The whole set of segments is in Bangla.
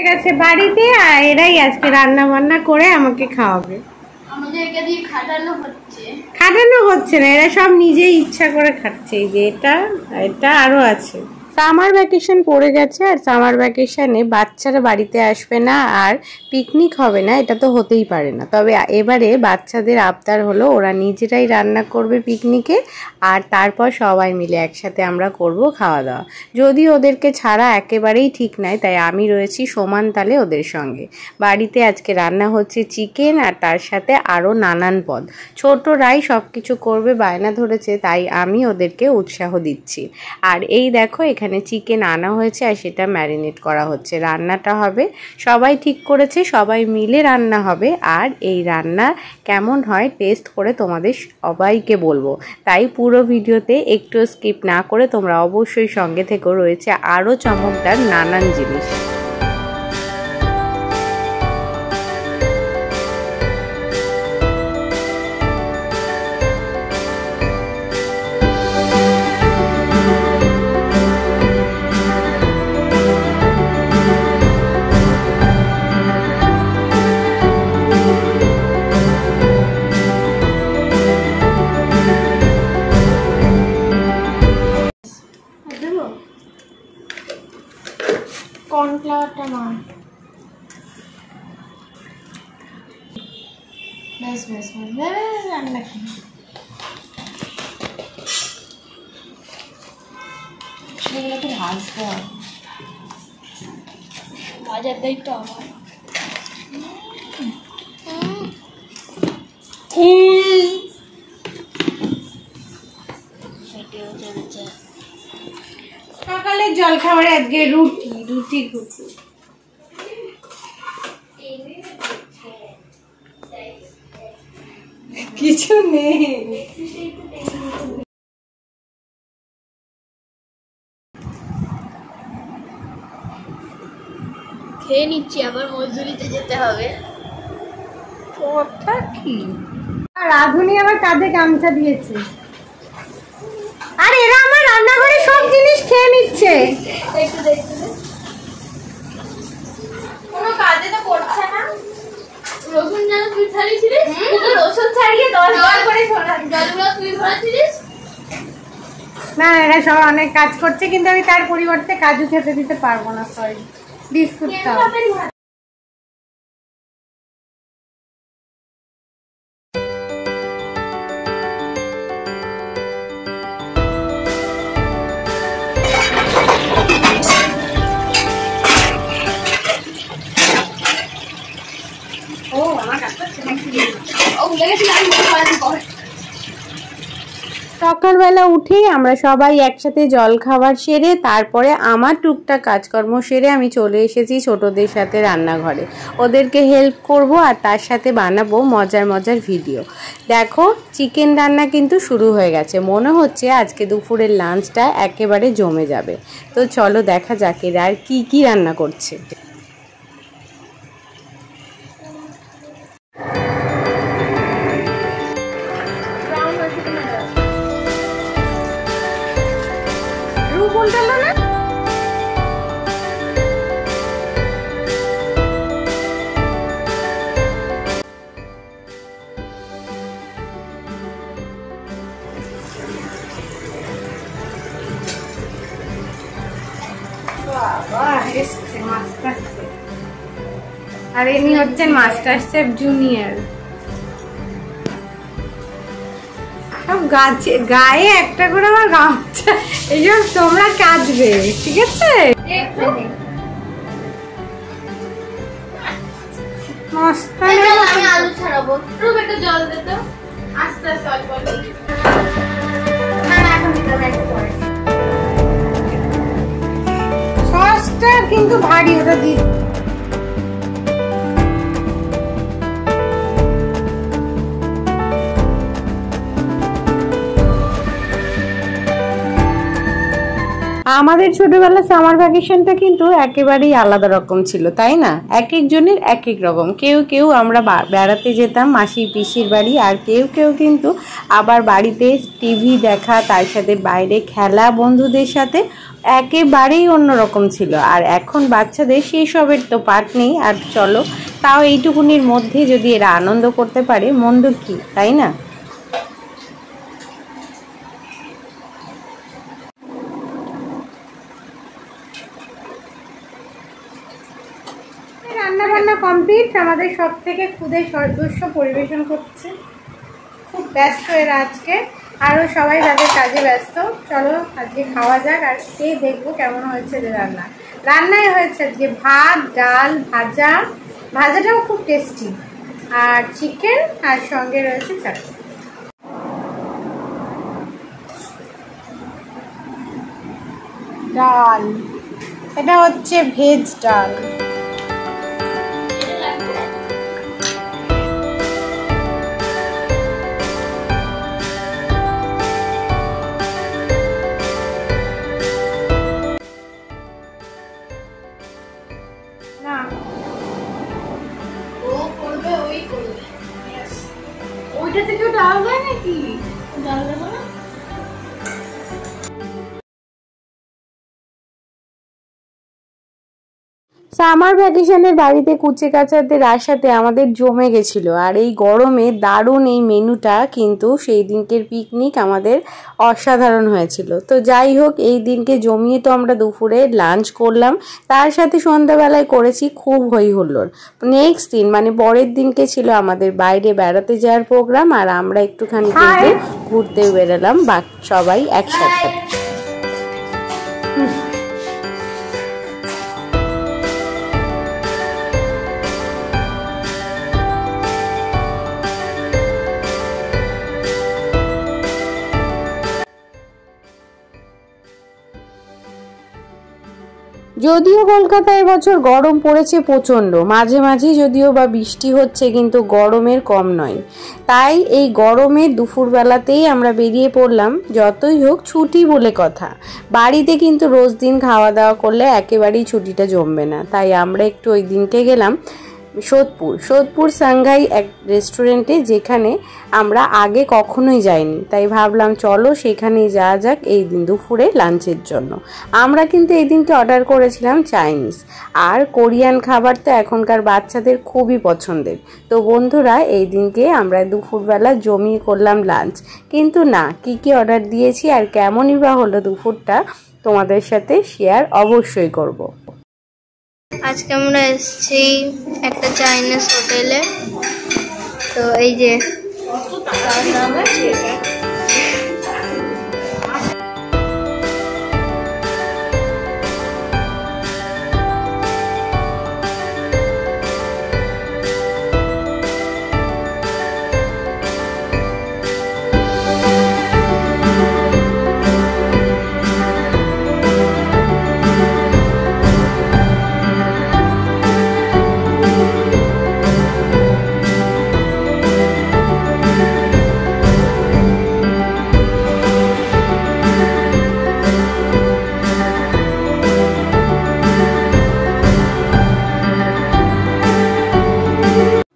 গেছে বাড়িতে আর এরাই আজকে রান্না বান্না করে আমাকে খাওয়াবে। আমাদেরকে দিয়ে খাটানো হচ্ছে না, এরা সব নিজেই ইচ্ছা করে খাচ্ছে। এই যে এটা এটা আরো আছে। সামার ভ্যাকেশন পড়ে গেছে আর সামার ভ্যাকেশনে বাচ্চারা বাড়িতে আসবে না আর পিকনিক হবে না, এটা তো হতেই পারে না। তবে এবারে বাচ্চাদের আবদার হলো ওরা নিজেরাই রান্না করবে পিকনিকে আর তারপর সবাই মিলে একসাথে আমরা করব খাওয়া দাওয়া। যদি ওদেরকে ছাড়া একেবারেই ঠিক নাই, তাই আমি রয়েছি সমান তালে ওদের সঙ্গে। বাড়িতে আজকে রান্না হচ্ছে চিকেন আর তার সাথে আরও নানান পদ। ছোটরাই সব কিছু করবে বায়না ধরেছে, তাই আমি ওদেরকে উৎসাহ দিচ্ছি। আর এই দেখো এখানে চিকেন আনা হয়েছে আর সেটা ম্যারিনেট করা হচ্ছে, রান্নাটা হবে। সবাই ঠিক করেছে সবাই মিলে রান্না হবে। আর এই রান্না কেমন হয় টেস্ট করে তোমাদের সবাইকে বলবো, তাই পুরো ভিডিওতে একটু স্কিপ না করে তোমরা অবশ্যই সঙ্গে থেকেও। রয়েছে আরও চমকদার নানান জিনিস। কর্নফ্লাওয়ারটা না, বেশ বেশ বেশ বেশ রান্না করি। সেগুলোকে ভাজতে হবে, ভাজার দায়িত্ব আমার। সকালের জলখাবারে আজকে রুটি রুটি ঘুটু। কিছু নেই, খেয়ে নিচ্ছি, আবার মজদুরিতে যেতে হবে। কথা কি? আর রাধুনি আবার কাঁধে গামছা দিয়েছে। আর এরা আমার রান্নাঘরে সব জিনিস খেয়ে নিচ্ছে। একটু দেখতে কোনো কাজে তো করছে না। রসুন যেন তুই ছাড়িয়েছিলিস, রসুন ছাড়িয়ে জল করে জলগুলো তুই ধরেছিলিস। না এরা সব অনেক কাজ করছে, কিন্তু আমি তার পরিবর্তে কাজু খেতে দিতে পারবো না। সরি, বিস্কুট খাও। সকালবেলা উঠেই আমরা সবাই একসাথে জল খাবার সেরে তারপরে আমার টুকটাক কাজকর্ম সেরে আমি চলে এসেছি ছোটদের সাথে রান্নাঘরে। ওদেরকে হেল্প করব আর তার সাথে বানাবো মজার মজার ভিডিও। দেখো চিকেন রান্না কিন্তু শুরু হয়ে গেছে, মনে হচ্ছে আজকে দুপুরের লাঞ্চটা একেবারে জমে যাবে। তো চলো দেখা যাক এরা আর কি কি রান্না করছে। আর ইনি হচ্ছেন মাস্টার শেফ জুনিয়র। সব গায়ে একটা করে আমার গামছা, এইসব তোমরা কাচবে, ঠিক আছে? আমি আলু ছাড়াবো, একটু জল দে তো, আস্তে আস্তে অল্প অল্প। না না এখন দিতে হবে, একটু পরে। সসটা কিন্তু ভারী, ওটা দিয়ে আমাদের ছোটবেলা সামার ভ্যাকেশনটা কিন্তু একেবারেই আলাদা রকম ছিল, তাই না? এক একজনের এক এক রকম। কেউ কেউ আমরা বেড়াতে যেতাম মাসি পিসির বাড়ি, আর কেউ কেউ কিন্তু আবার বাড়িতে টিভি দেখা, তার সাথে বাইরে খেলা বন্ধুদের সাথে, একেবারেই অন্যরকম ছিল। আর এখন বাচ্চাদের সেই সবের তো পাঠ নেই। আর চলো, তাও এইটুকুনির মধ্যে যদি এরা আনন্দ করতে পারে মন্দ কি, তাই না? রান্না বান্না কমপ্লিট। আমাদের সব থেকে খুদে সদস্য পরিবেশন করছে, খুব ব্যস্ত এরা আজকে, আরও সবাই তাদের কাজে ব্যস্ত। চলো আজকে খাওয়া যাক, আর খেয়ে দেখবো কেমন হয়েছে রান্না। রান্নায় হয়েছে আজকে ভাত, ডাল, ভাজাটাও খুব টেস্টি, আর চিকেন, আর সঙ্গে রয়েছে চাটনি। ডাল, এটা হচ্ছে ভেজ ডাল। ওইটা থেকেও ডাল হয় নাকি? ডাল দেবো না। সামার ভ্যাকেশনের বাড়িতে কুচে কাচাদের আশাতে আমাদের জমে গেছিলো। আর এই গরমে দারুণ এই মেনুটা কিন্তু সেই দিনকের পিকনিক আমাদের অসাধারণ হয়েছিল। তো যাই হোক, এই দিনকে জমিয়ে তো আমরা দুপুরে লাঞ্চ করলাম, তার সাথে সন্ধ্যাবেলায় করেছি খুব হই হুল্লোড়। নেক্সট দিন মানে পরের দিনকে ছিল আমাদের বাইরে বেড়াতে যাওয়ার প্রোগ্রাম, আর আমরা একটুখানি কিন্তু ঘুরতে বেরোলাম সবাই একসাথে। যদিও কলকাতায় এবছর গরম পড়েছে প্রচণ্ড, মাঝে মাঝে যদিও বা বৃষ্টি হচ্ছে, কিন্তু গরমের কম নয়। তাই এই গরমে দুপুরবেলাতেই আমরা বেরিয়ে পড়লাম। যতই হোক ছুটি বলে কথা, বাড়িতে কিন্তু রোজ দিন খাওয়া দাওয়া করলে একেবারেই ছুটিটা জমবে না। তাই আমরা একটু ওই দিনকে গেলাম সোদপুর সাংঘাই এক রেস্টুরেন্টে, যেখানে আমরা আগে কখনোই যাইনি। তাই ভাবলাম চলো সেখানেই যাওয়া যাক এই দিন দুপুরে লাঞ্চের জন্য। আমরা কিন্তু এই দিনকে অর্ডার করেছিলাম চাইনিজ, আর কোরিয়ান খাবার তো এখনকার বাচ্চাদের খুবই পছন্দের। তো বন্ধুরা, এই দিনকে আমরা দুপুরবেলা জমিয়ে করলাম লাঞ্চ। কিন্তু না, কি অর্ডার দিয়েছি আর কেমনই বা হলো দুপুরটা, তোমাদের সাথে শেয়ার অবশ্যই করব। আজকে আমরা এসেছি একটা চাইনিজ হোটেলে। তো এই যে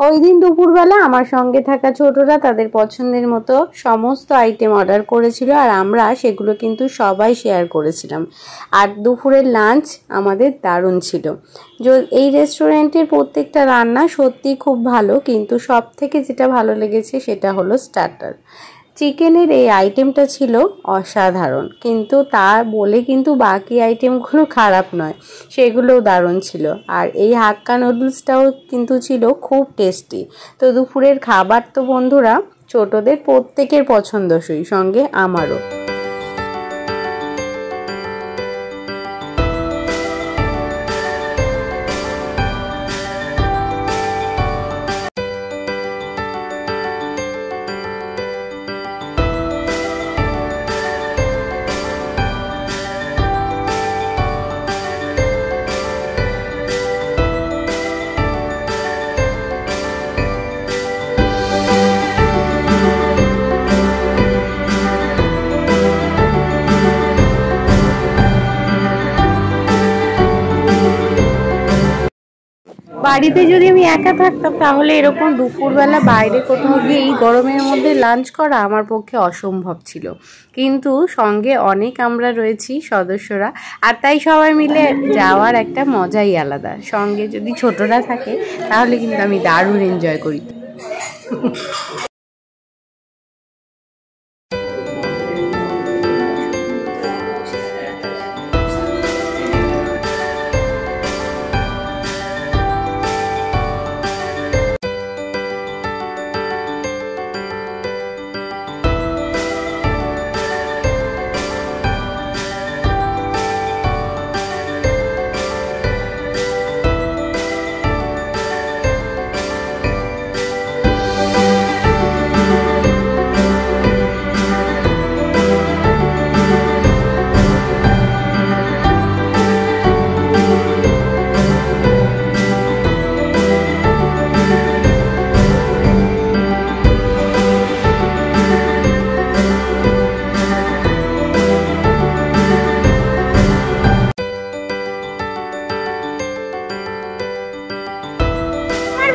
ওই দিন দুপুরবেলা আমার সঙ্গে থাকা ছোটরা তাদের পছন্দের মতো সমস্ত আইটেম অর্ডার করেছিল, আর আমরা সেগুলো কিন্তু সবাই শেয়ার করেছিলাম। আর দুপুরের লাঞ্চ আমাদের দারুণ ছিল। এই রেস্টুরেন্টের প্রত্যেকটা রান্না সত্যি খুব ভালো, কিন্তু সব থেকে যেটা ভালো লেগেছে সেটা হলো স্টার্টার। চিকেনের এই আইটেমটা ছিল অসাধারণ, কিন্তু তা বলে কিন্তু বাকি আইটেমগুলো খারাপ নয়, সেগুলোও দারুণ ছিল। আর এই হাক্কা নুডলসটাও কিন্তু ছিল খুব টেস্টি। তো দুপুরের খাবার তো বন্ধুরা ছোটদের প্রত্যেকের পছন্দসই, সঙ্গে আমারও। বাড়িতে যদি আমি একা থাকতাম তাহলে এরকম দুপুরবেলা বাইরে কোথাও গিয়ে এই গরমের মধ্যে লাঞ্চ করা আমার পক্ষে অসম্ভব ছিল, কিন্তু সঙ্গে অনেক আমরা রয়েছি সদস্যরা, আর তাই সবাই মিলে যাওয়ার একটা মজাই আলাদা। সঙ্গে যদি ছোটরা থাকে তাহলে কিন্তু আমি দারুণ এনজয় করি।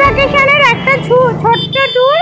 ভ্যাকেশনের একটা ছোট্ট ট্যুর